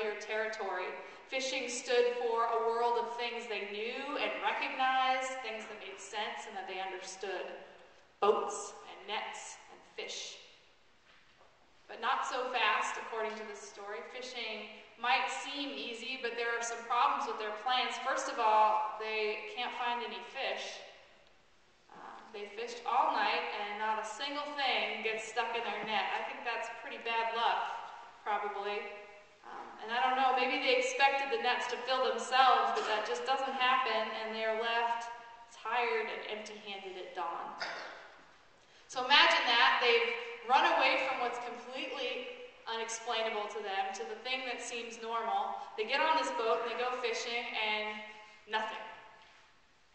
unfamiliar territory. Fishing stood for a world of things they knew and recognized, things that made sense and that they understood. Boats and nets and fish. But not so fast, according to this story. Fishing might seem easy, but there are some problems with their plans. First of all, they can't find any fish. They fished all night and not a single thing gets stuck in their net. I think that's pretty bad luck, probably. And I don't know, maybe they expected the nets to fill themselves, but that just doesn't happen, and they're left tired and empty-handed at dawn. So imagine that. They've run away from what's completely unexplainable to them, to the thing that seems normal. They get on this boat and they go fishing, and nothing.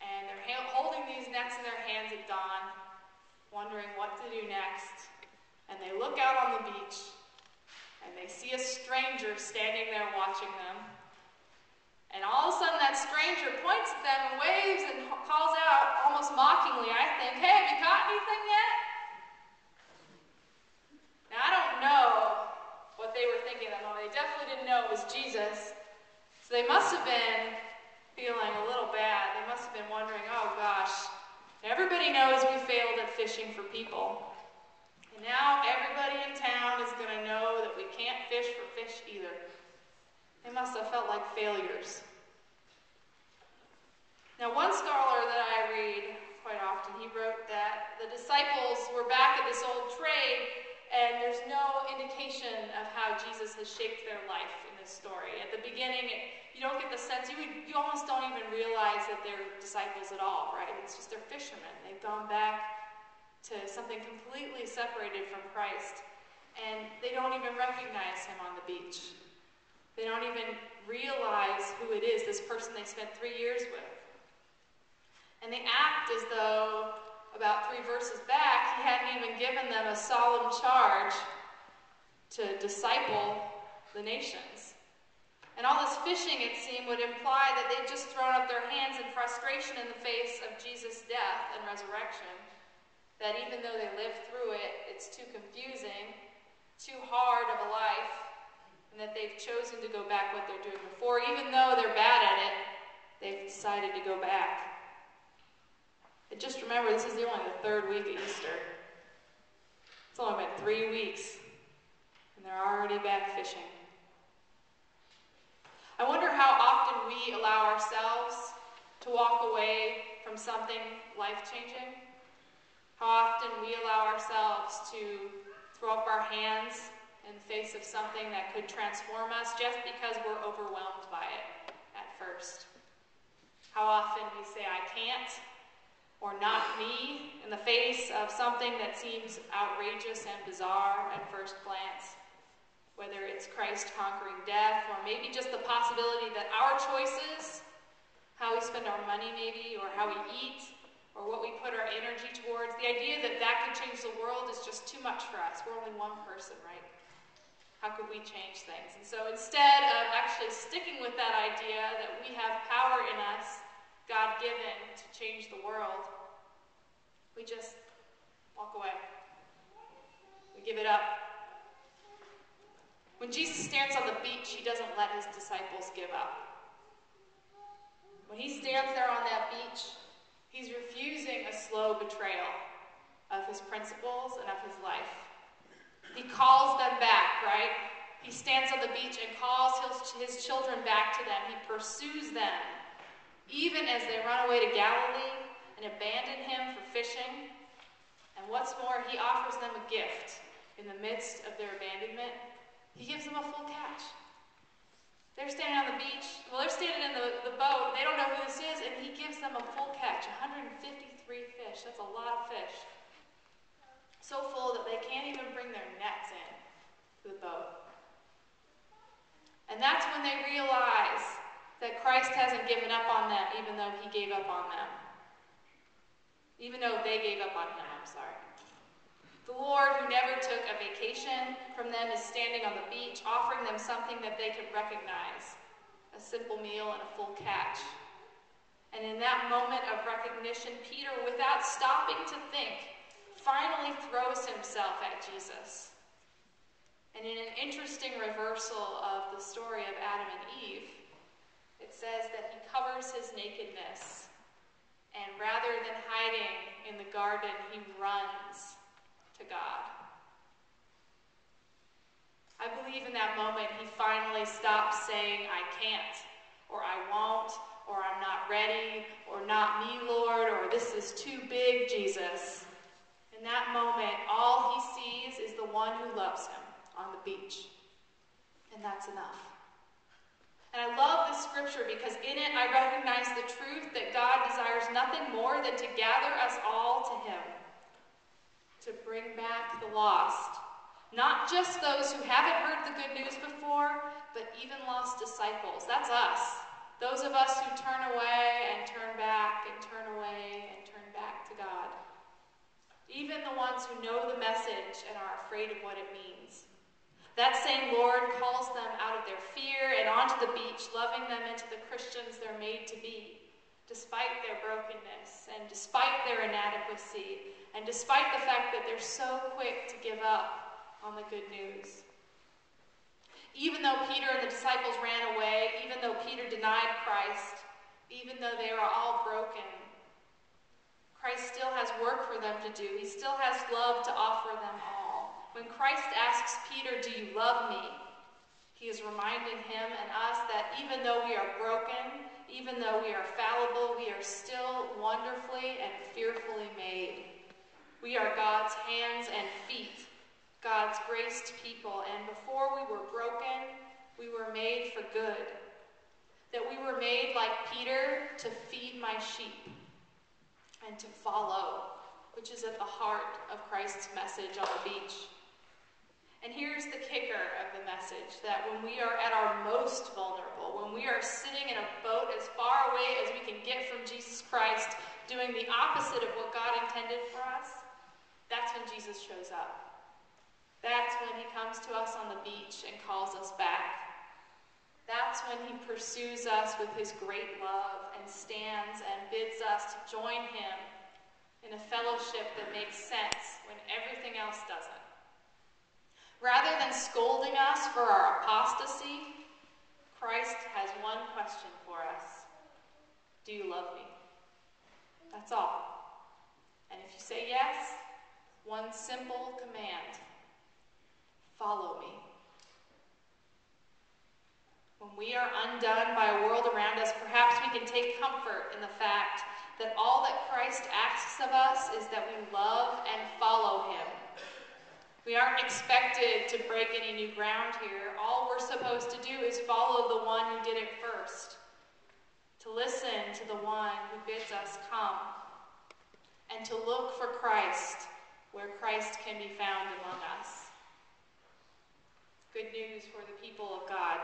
And they're holding these nets in their hands at dawn, wondering what to do next. And they look out on the beach, and they see a stranger standing there watching them. And all of a sudden that stranger points at them and waves and calls out, almost mockingly, I think, "Hey, have you caught anything yet?" Now I don't know what they were thinking at that moment. They definitely didn't know it was Jesus. So they must have been feeling a little bad. They must have been wondering, oh gosh, everybody knows we failed at fishing for people. And now everybody in town is going to know that we can't fish for fish either. They must have felt like failures. Now one scholar that I read quite often, he wrote that the disciples were back at this old trade, and there's no indication of how Jesus has shaped their life in this story. At the beginning, you don't get the sense, you almost don't even realize that they're disciples at all, right? It's just they're fishermen. They've gone back to something completely separated from Christ, and they don't even recognize him on the beach. They don't even realize who it is, this person they spent 3 years with. And they act as though, about 3 verses back, he hadn't even given them a solemn charge to disciple the nations. And all this fishing, it seemed, would imply that they'd just thrown up their hands in frustration in the face of Jesus' death and resurrection. That even though they lived through it, it's too confusing, too hard of a life, and that they've chosen to go back what they're doing before. Even though they're bad at it, they've decided to go back. And just remember, this is only the 3rd week of Easter. It's only been 3 weeks, and they're already back fishing. I wonder how often we allow ourselves to walk away from something life-changing. How often we allow ourselves to throw up our hands in the face of something that could transform us just because we're overwhelmed by it at first. How often we say, I can't, or not me, in the face of something that seems outrageous and bizarre at first glance. Whether it's Christ conquering death, or maybe just the possibility that our choices, how we spend our money maybe, or how we eat, or what we put our energy towards, the idea that that could change the world is just too much for us. We're only one person, right? How could we change things? And so instead of actually sticking with that idea that we have power in us, God-given, to change the world, we just walk away. We give it up. When Jesus stands on the beach, he doesn't let his disciples give up. When he stands there on that beach, he's refusing a slow betrayal of his principles and of his life. He calls them back, right? He stands on the beach and calls his children back to them. He pursues them, even as they run away to Galilee and abandon him for fishing. And what's more, he offers them a gift in the midst of their abandonment. He gives them a full catch. They're standing on the beach. Well, they're standing in the boat. They don't know who this is, and he gives them a full catch, 153 fish. That's a lot of fish. So full that they can't even bring their nets in to the boat. And that's when they realize that Christ hasn't given up on them, even though he gave up on them. Even though they gave up on him, I'm sorry. The Lord, who never took a vacation from them, is standing on the beach, offering them something that they could recognize, a simple meal and a full catch. And in that moment of recognition, Peter, without stopping to think, finally throws himself at Jesus. And in an interesting reversal of the story of Adam and Eve, it says that he covers his nakedness, and rather than hiding in the garden, he runs to God. I believe in that moment he finally stops saying, I can't, or I won't, or I'm not ready, or not me, Lord, or this is too big, Jesus. In that moment, all he sees is the one who loves him on the beach. And that's enough. And I love this scripture because in it I recognize the truth that God desires nothing more than to gather us all to him, to bring back the lost. Not just those who haven't heard the good news before, but even lost disciples. That's us. Those of us who turn away and turn back and turn away and turn back to God. Even the ones who know the message and are afraid of what it means. That same Lord calls them out of their fear and onto the beach, loving them into the Christians they're made to be, despite their brokenness and despite their inadequacy and despite the fact that they're so quick to give up on the good news. Even though Peter and the disciples ran away, even though Peter denied Christ, even though they were all broken, Christ still has work for them to do. He still has love to offer them all. When Christ asks Peter, do you love me? He is reminding him and us that even though we are broken, even though we are fallible, we are still wonderfully and fearfully made. We are God's hands and feet, God's graced people, and before we were broken, we were made for good. That we were made like Peter to feed my sheep and to follow, which is at the heart of Christ's message on the beach. And here's the kicker of the message, that when we are at our most vulnerable, when we are sitting in a boat as far away as we can get from Jesus Christ, doing the opposite of what God intended for us, that's when Jesus shows up. That's when he comes to us on the beach and calls us back. That's when he pursues us with his great love and stands and bids us to join him in a fellowship that makes sense when everything else doesn't. Rather than scolding us for our apostasy, Christ has one question for us. Do you love me? That's all. And if you say yes, one simple command. Follow me. When we are undone by a world around us, perhaps we can take comfort in the fact that all that Christ asks of us is that we love and follow him. We aren't expected to break any new ground here. All we're supposed to do is follow the one who did it first, to listen to the one who bids us come, and to look for Christ where Christ can be found among us. Good news for the people of God.